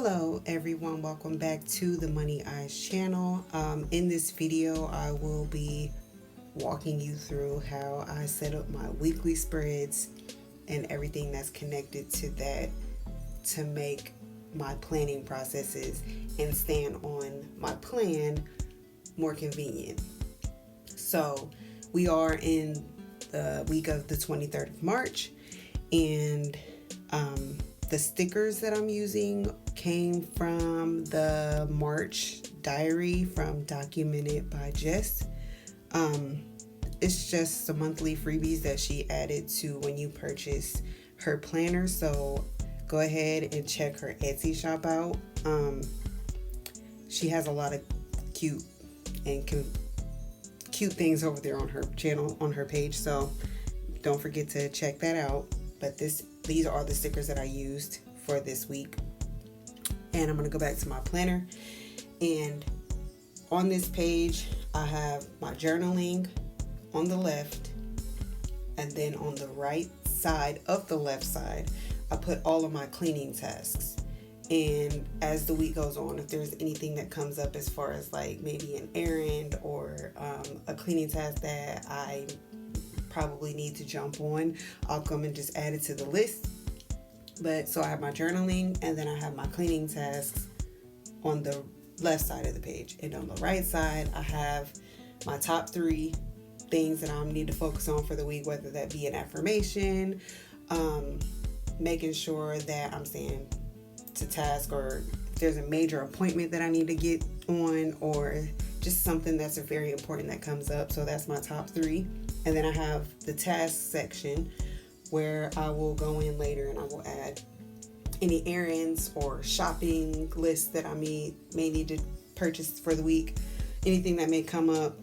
Hello everyone, welcome back to the Money Eyes channel. In this video I will be walking you through how I set up my weekly spreads and everything that's connected to that to make my planning processes and staying on my plan more convenient. So we are in the week of the 23rd of March, and the stickers that I'm using came from the March diary from Documented by Jess. It's just some monthly freebies that she added to when you purchase her planner. So go ahead and check her Etsy shop out. She has a lot of cute things over there on her channel, on her page. So don't forget to check that out. But these are the stickers that I used for this week. And I'm going to go back to my planner. And on this page, I have my journaling on the left. And then on the right side of the left side, I put all of my cleaning tasks. And as the week goes on, if there's anything that comes up as far as like maybe an errand or a cleaning task that I probably need to jump on, I'll come and just add it to the list. But so I have my journaling, and then I have my cleaning tasks on the left side of the page, and on the right side I have my top 3 things that I need to focus on for the week, whether that be an affirmation, making sure that I'm staying to task, or if there's a major appointment that I need to get on, or just something that's very important that comes up. So that's my top 3. And then I have the task section where I will go in later and I will add any errands or shopping lists that I may need to purchase for the week, anything that may come up,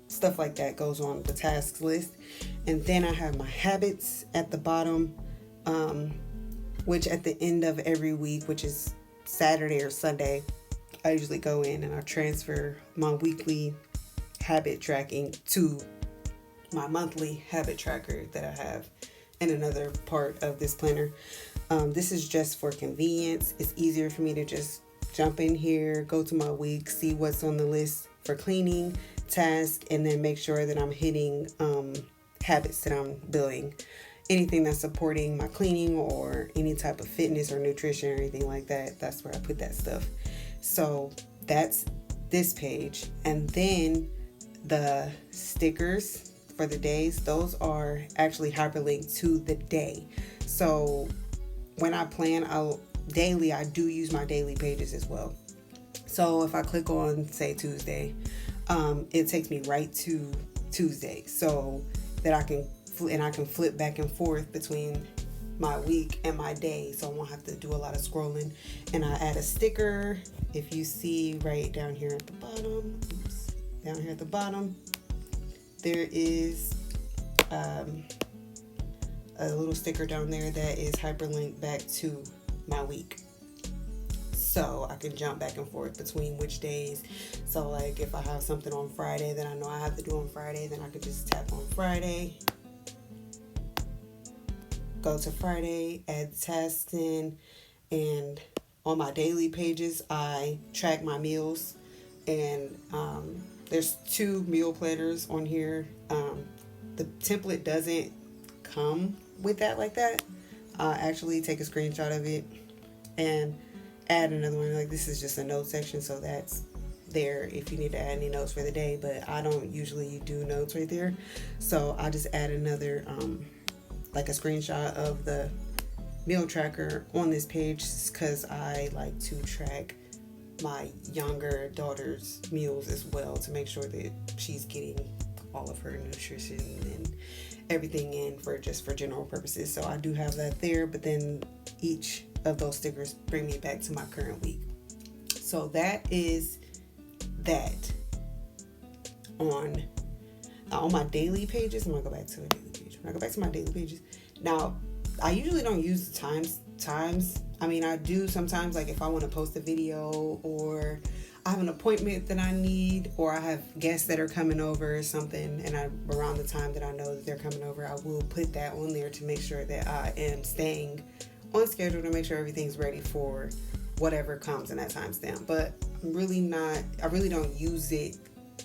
stuff like that goes on the tasks list. And then I have my habits at the bottom, which at the end of every week, which is Saturday or Sunday, I usually go in and I transfer my weekly habit tracking to my monthly habit tracker that I have in another part of this planner. This is just for convenience. It's easier for me to just jump in here, go to my week, see what's on the list for cleaning, task, and then make sure that I'm hitting habits that I'm building. Anything that's supporting my cleaning or any type of fitness or nutrition or anything like that, that's where I put that stuff. So that's this page. And then the stickers for the days, those are actually hyperlinked to the day. So when I plan out daily, I do use my daily pages as well. So if I click on, say, Tuesday, it takes me right to Tuesday, so that I can flip back and forth between my week and my day, so I won't have to do a lot of scrolling. And I add a sticker. If you see right down here at the bottom, there is a little sticker down there that is hyperlinked back to my week, so I can jump back and forth between which days. So like if I have something on Friday that I know I have to do on Friday, then I could just tap on Friday, go to Friday, add the tasks in. And on my daily pages, I track my meals, and there's 2 meal planners on here. The template doesn't come with that like that. I actually take a screenshot of it and add another one. Like, this is just a note section, so that's there if you need to add any notes for the day, but I don't usually do notes right there. So I just add another like a screenshot of the meal tracker on this page, because I like to track my younger daughter's meals as well, to make sure that she's getting all of her nutrition and everything in for general purposes. So I do have that there, but then each of those stickers bring me back to my current week. So that is that on my daily pages. I'm gonna go back to a daily page. When I go back to my daily pages, now I usually don't use times. I mean, I do sometimes, like if I want to post a video, or I have an appointment that I need, or I have guests that are coming over or something, and around the time that I know that they're coming over, I will put that on there to make sure that I am staying on schedule to make sure everything's ready for whatever comes in that timestamp. But I really don't use it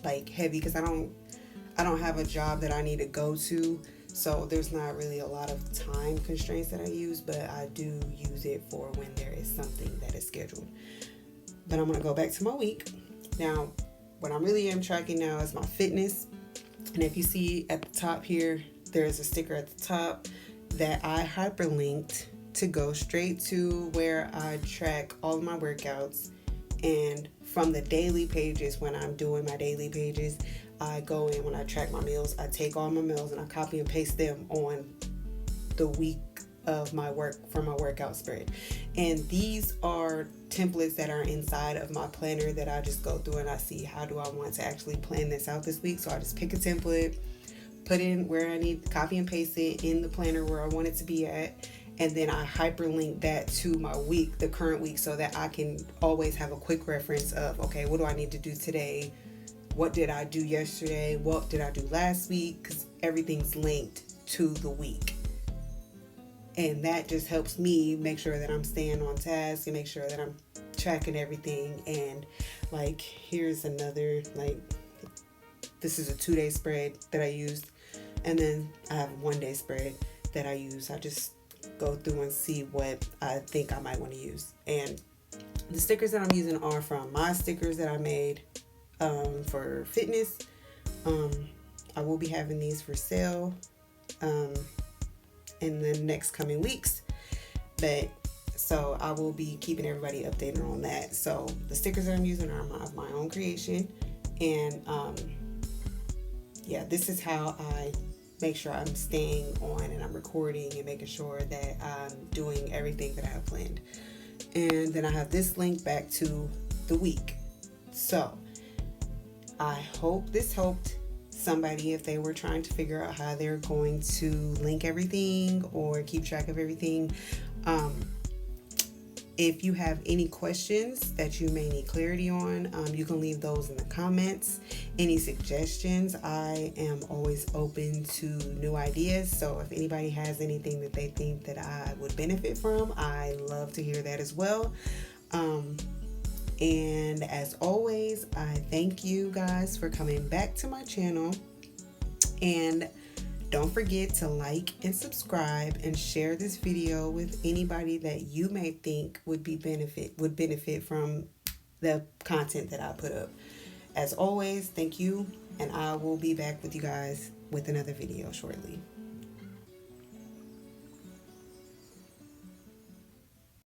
like heavy because I don't have a job that I need to go to. So there's not really a lot of time constraints that I use, but I do use it for when there is something that is scheduled. But I'm going to go back to my week. Now, what I really am tracking now is my fitness. And if you see at the top here, there's a sticker at the top that I hyperlinked to go straight to where I track all of my workouts. And from the daily pages, when I'm doing my daily pages, I go in when I track my meals, I take all my meals and I copy and paste them on the week of my work for my workout spread. And these are templates that are inside of my planner that I just go through and I see how do I want to actually plan this out this week. So I just pick a template, put in where I need, copy and paste it in the planner where I want it to be at. And then I hyperlink that to my week, the current week, so that I can always have a quick reference of, okay, what do I need to do today? What did I do yesterday? What did I do last week? Because everything's linked to the week. And that just helps me make sure that I'm staying on task and make sure that I'm tracking everything. And like, here's another, like, this is a 2-day spread that I used. And then I have a 1-day spread that I use. I just go through and see what I think I might want to use. And the stickers that I'm using are from my stickers that I made for fitness. I will be having these for sale in the next coming weeks, but so I will be keeping everybody updated on that. So the stickers that I'm using are my own creation, and yeah, this is how I make sure I'm staying on and I'm recording and making sure that I'm doing everything that I have planned. And then I have this link back to the week. So I hope this helped somebody if they were trying to figure out how they're going to link everything or keep track of everything. If you have any questions that you may need clarity on, you can leave those in the comments. Any suggestions, I am always open to new ideas. So if anybody has anything that they think that I would benefit from, I love to hear that as well. And as always, I thank you guys for coming back to my channel. And don't forget to like and subscribe and share this video with anybody that you may think would benefit from the content that I put up. As always, thank you, and I will be back with you guys with another video shortly.